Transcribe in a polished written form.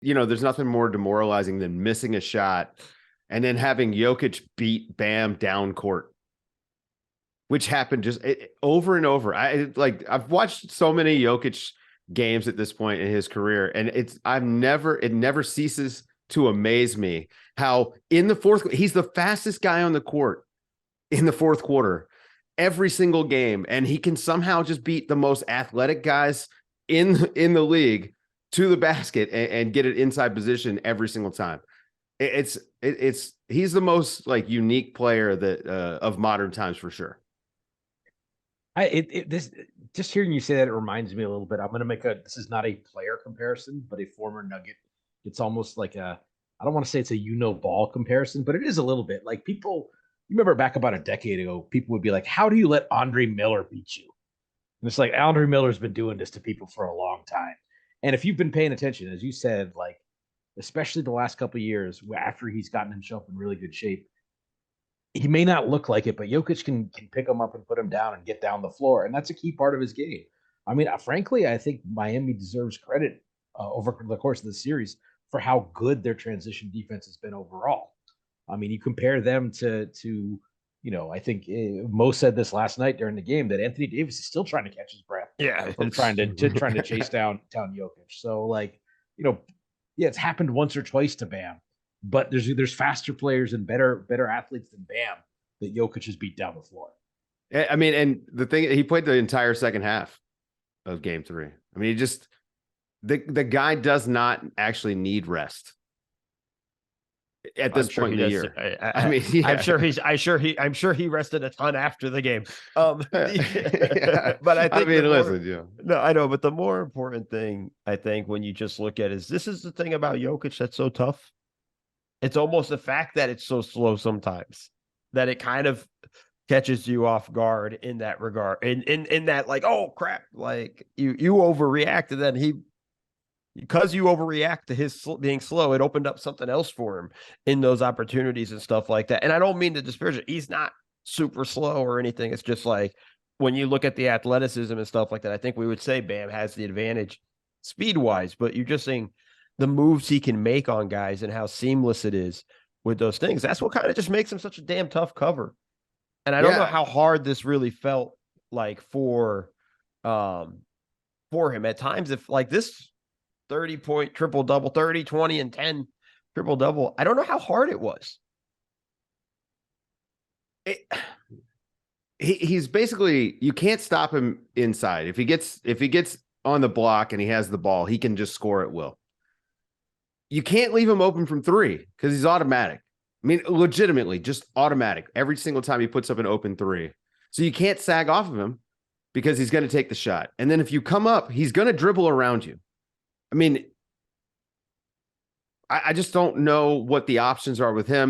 there's nothing more demoralizing than missing a shot and then having Jokic beat Bam down court, which happened just over and over. I've watched so many Jokic games at this point in his career, and it never ceases to amaze me how in the fourth, he's the fastest guy on the court in the fourth quarter every single game, and he can somehow just beat the most athletic guys in the league to the basket and get it inside position every single time. He's the most like unique player that of modern times for sure. This just hearing you say that, it reminds me a little bit. I'm going to make this is not a player comparison, but a former Nugget. It's almost like I don't want to say it's a ball comparison, but it is a little bit like people. You remember back about a decade ago, people would be like, "How do you let Andre Miller beat you?" And it's like Andre Miller's been doing this to people for a long time. And if you've been paying attention, as you said, like especially the last couple of years, after he's gotten himself in really good shape, he may not look like it, but Jokic can pick him up and put him down and get down the floor, and that's a key part of his game. I mean, frankly, I think Miami deserves credit over the course of the series for how good their transition defense has been overall. I mean, you compare them to I think Mo said this last night during the game that Anthony Davis is still trying to catch his breath. Yeah, from trying to chase down Jokic. So like, it's happened once or twice to Bam, but there's faster players and better athletes than Bam that Jokic has beat down the floor. I mean, and the thing, he played the entire second half of Game 3. I mean, the guy does not actually need rest at this point in the year. I mean, yeah. I'm sure he rested a ton after the game. Yeah. But I think no, I know, but the more important thing I think when you just look at this is the thing about Jokic that's so tough. It's almost the fact that it's so slow sometimes that it kind of catches you off guard in that regard. In that, like, oh crap, like you overreact, and then because you overreact to his being slow, it opened up something else for him in those opportunities and stuff like that. And I don't mean to disparage it. He's not super slow or anything. It's just like when you look at the athleticism and stuff like that, I think we would say Bam has the advantage speed-wise, but you're just saying the moves he can make on guys and how seamless it is with those things. That's what kind of just makes him such a damn tough cover. And I don't know how hard this really felt like for him at times. If like this 30-point triple-double, 30, 20, and 10 triple-double, I don't know how hard it was. He's basically, you can't stop him inside. If he gets on the block and he has the ball, he can just score at will. You can't leave him open from three because he's automatic. I mean, legitimately, just automatic every single time he puts up an open three. So you can't sag off of him because he's going to take the shot. And then if you come up, he's going to dribble around you. I mean, I just don't know what the options are with him.